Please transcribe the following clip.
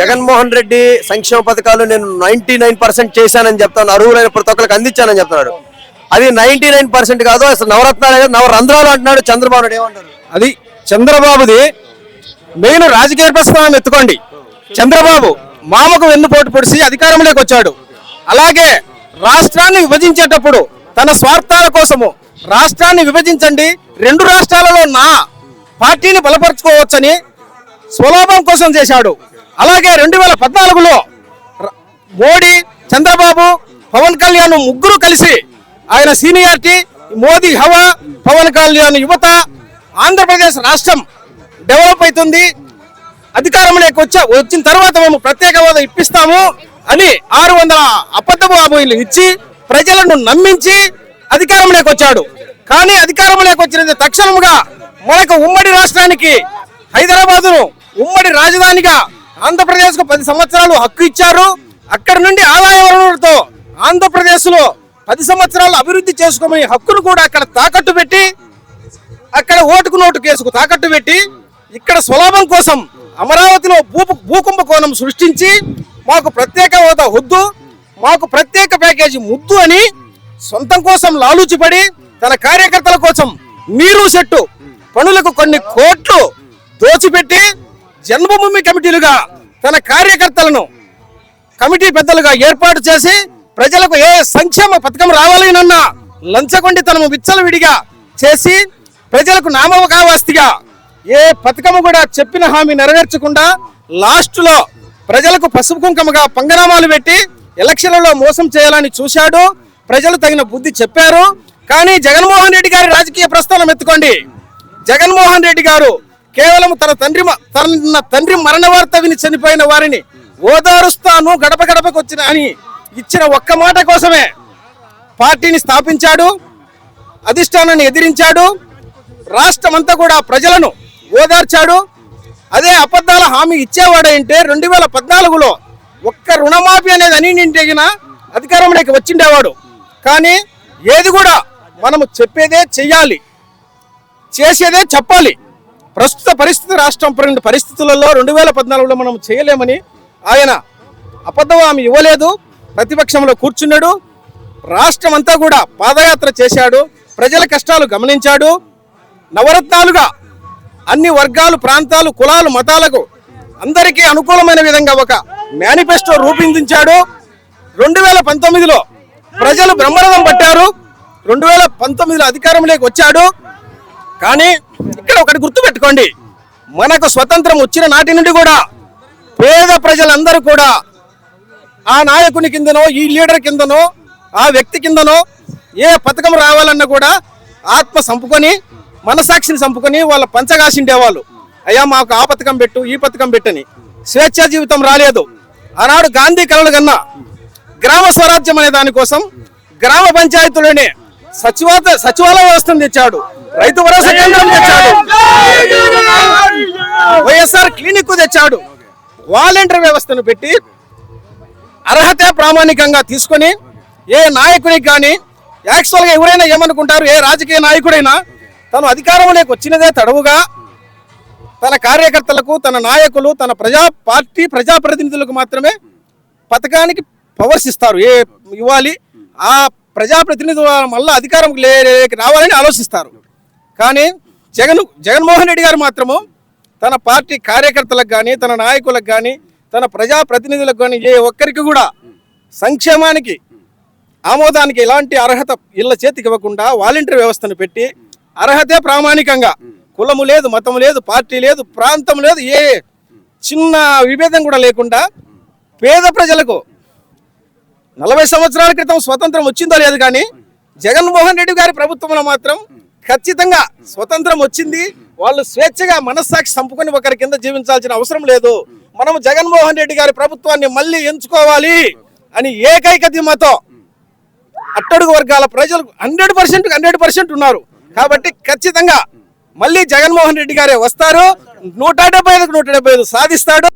జగన్మోహన్ రెడ్డి సంక్షేమ పథకాలు నేను 99% చేశానని చెప్తాను, అర్హులైన ప్రతి ఒక్కరికి అందించానని చెప్తున్నాడు. అది 99% కాదు, అసలు నవరత్నాలు నవరంధ్రాలు అంటున్నాడు చంద్రబాబు నాయుడు. ఏమంటారు? అది చంద్రబాబుది మెయిన్ రాజకీయ ప్రస్థానం ఎత్తుకోండి. చంద్రబాబు మామకు వెన్నుపోటు పొడిచి అధికారంలోకి వచ్చాడు. అలాగే రాష్ట్రాన్ని విభజించేటప్పుడు తన స్వార్థాల కోసము రాష్ట్రాన్ని విభజించండి, 2 రాష్ట్రాలలో నా పార్టీని బలపరుచుకోవచ్చని స్వలాభం కోసం చేశాడు. అలాగే 2014లో మోడీ, చంద్రబాబు, పవన్ కళ్యాణ్ ముగ్గురు కలిసి ఆయన సీనియారిటీ, మోదీ హవా, పవన్ కళ్యాణ్ యువత, ఆంధ్రప్రదేశ్ రాష్ట్రం డెవలప్ అవుతుంది, అధికారంలోకి వచ్చిన తర్వాత మేము ప్రత్యేక హోదా ఇప్పిస్తాము అని 600 అబద్ధపు హామీలు ఇచ్చి ప్రజలను నమ్మించి అధికారంలోకి వచ్చాడు. కానీ అధికారంలోకి వచ్చిన తక్షణముగా మనకు ఉమ్మడి రాష్ట్రానికి హైదరాబాదును ఉమ్మడి రాజధానిగా ఆంధ్రప్రదేశ్కు 10 సంవత్సరాలు హక్కు ఇచ్చారు. అక్కడి నుండి ఆదాయ వనరులతో ఆంధ్రప్రదేశ్లో 10 సంవత్సరాలు అభివృద్ధి చేసుకోమని హక్కును కూడా అక్కడ తాకట్టు పెట్టి, అక్కడ ఓటుకు నోటు కేసుకు తాకట్టు పెట్టి, ఇక్కడ స్వలాభం కోసం అమరావతిలో భూకుంభకోణం సృష్టించి మాకు ప్రత్యేక హోదా వద్దు, మాకు ప్రత్యేక ప్యాకేజీ ముద్దు అని సొంతం కోసం లాలూచిపడి తన కార్యకర్తల కోసం నీరు చెట్టు పనులకు కొన్ని కోట్లు దోచిపెట్టి జన్మభూమి కమిటీలుగా తన కార్యకర్తలను కమిటీ పెద్దలుగా ఏర్పాటు చేసి ప్రజలకు ఏ సంక్షేమ పథకం రావాలనన్నా లంచగొండితనము విచ్చలవిడిగా చేసి ప్రజలకు నామకావాస్తిగా ఏ పథకము కూడా చెప్పిన హామీ నెరవేర్చకుండా లాస్ట్లో ప్రజలకు పసుపు కుంకుమగా పంగనామాలు పెట్టి ఎలక్షన్లలో మోసం చేయాలని చూశాడు. ప్రజలు తగిన బుద్ధి చెప్పారు. కానీ జగన్మోహన్ రెడ్డి గారి రాజకీయ ప్రస్థానం ఎత్తుకోండి. జగన్మోహన్ రెడ్డి గారు కేవలం తన తండ్రి మరణ వార్త విని చనిపోయిన వారిని ఓదారుస్తాను, గడప గడపకు వచ్చిన అని ఇచ్చిన ఒక్క మాట కోసమే పార్టీని స్థాపించాడు, అధిష్టానాన్ని ఎదిరించాడు, రాష్ట్రమంతా కూడా ప్రజలను ఓదార్చాడు. అదే అబద్ధాల హామీ ఇచ్చేవాడంటే 2014లో ఒక్క రుణమాఫీ అనేది అనింటిగిన అధికారంలోకి వచ్చిండేవాడు. కానీ ఏది కూడా మనము చెప్పేదే చెయ్యాలి, చేసేదే చెప్పాలి. ప్రస్తుత పరిస్థితి, రాష్ట్రం పరిస్థితులలో 2014లో మనం చేయలేమని ఆయన అబద్ధ హామీ ఇవ్వలేదు, ప్రతిపక్షంలో కూర్చున్నాడు. రాష్ట్రం అంతా కూడా పాదయాత్ర చేశాడు, ప్రజల కష్టాలు గమనించాడు. నవరత్నాలుగా అన్ని వర్గాలు, ప్రాంతాలు, కులాలు, మతాలకు అందరికీ అనుకూలమైన విధంగా ఒక మేనిఫెస్టో రూపొందించాడు. 2019లో ప్రజలు బ్రహ్మరథం పట్టారు, 2019లో అధికారంలోకి వచ్చాడు. కానీ ఇక్కడ ఒకటి గుర్తుపెట్టుకోండి, మనకు స్వతంత్రం వచ్చిన నాటి నుండి కూడా పేద ప్రజలందరూ కూడా ఆ నాయకుని కిందనో, ఈ లీడర్ కిందనో, ఆ వ్యక్తి కిందనో ఏ పథకం రావాలన్నా కూడా ఆత్మ సంపుకొని, మనసాక్షిని చంపుకొని వాళ్ళ పంచగాసిండేవాళ్ళు. అయ్యా మాకు ఆ పథకం పెట్టు, ఈ పథకం పెట్టని. స్వేచ్ఛా జీవితం రాలేదు. ఆనాడు గాంధీ కలలు కన్నా గ్రామ స్వరాజ్యం అనే దానికోసం గ్రామ పంచాయతీలోనే సచివాలయ వ్యవస్థను తెచ్చాడు, రైతు భరోసా కేంద్రం తెచ్చాడు, వైఎస్ఆర్ క్లినిక్ తెచ్చాడు, వాలంటీర్ వ్యవస్థను పెట్టి అర్హత ప్రామాణికంగా తీసుకొని ఏ నాయకునికి కానీ, యాక్చువల్గా ఎవరైనా ఏమనుకుంటారు, ఏ రాజకీయ నాయకుడైనా తను అధికారంలోకి వచ్చినదే తడవుగా తన కార్యకర్తలకు, తన నాయకులు, తన ప్రజాప్రతినిధులకు మాత్రమే పథకానికి పవర్స్ ఇస్తారు, ఏ ఇవ్వాలి. ఆ ప్రజాప్రతినిధులు మళ్ళీ అధికారం రావాలని ఆలోచిస్తారు. కానీ జగన్మోహన్ రెడ్డి గారు మాత్రము తన పార్టీ కార్యకర్తలకు కానీ, తన నాయకులకు కానీ, తన ప్రజాప్రతినిధులకు కానీ ఏ ఒక్కరికి కూడా సంక్షేమానికి, ఆమోదానికి ఎలాంటి అర్హత ఇళ్ల చేతికి ఇవ్వకుండా వాలంటీర్ వ్యవస్థను పెట్టి అర్హతే ప్రామాణికంగా, కులము లేదు, మతం లేదు, పార్టీ లేదు, ప్రాంతం లేదు, ఏ చిన్న విభేదం కూడా లేకుండా పేద ప్రజలకు 40 సంవత్సరాల క్రితం స్వతంత్రం వచ్చిందో లేదు, కానీ జగన్మోహన్ రెడ్డి గారి ప్రభుత్వంలో మాత్రం ఖచ్చితంగా స్వతంత్రం వచ్చింది. వాళ్ళు స్వేచ్ఛగా మనస్సాక్షి చంపుకొని ఒకరి కింద జీవించాల్సిన అవసరం లేదు. మనం జగన్మోహన్ రెడ్డి గారి ప్రభుత్వాన్ని మళ్ళీ ఎంచుకోవాలి అని ఏకైక ధీమాతో అట్టడుగు వర్గాల ప్రజలు 100% ఉన్నారు. కాబట్టి ఖచ్చితంగా మళ్ళీ జగన్మోహన్ రెడ్డి గారే వస్తారు, 175కు 175 సాధిస్తాడు.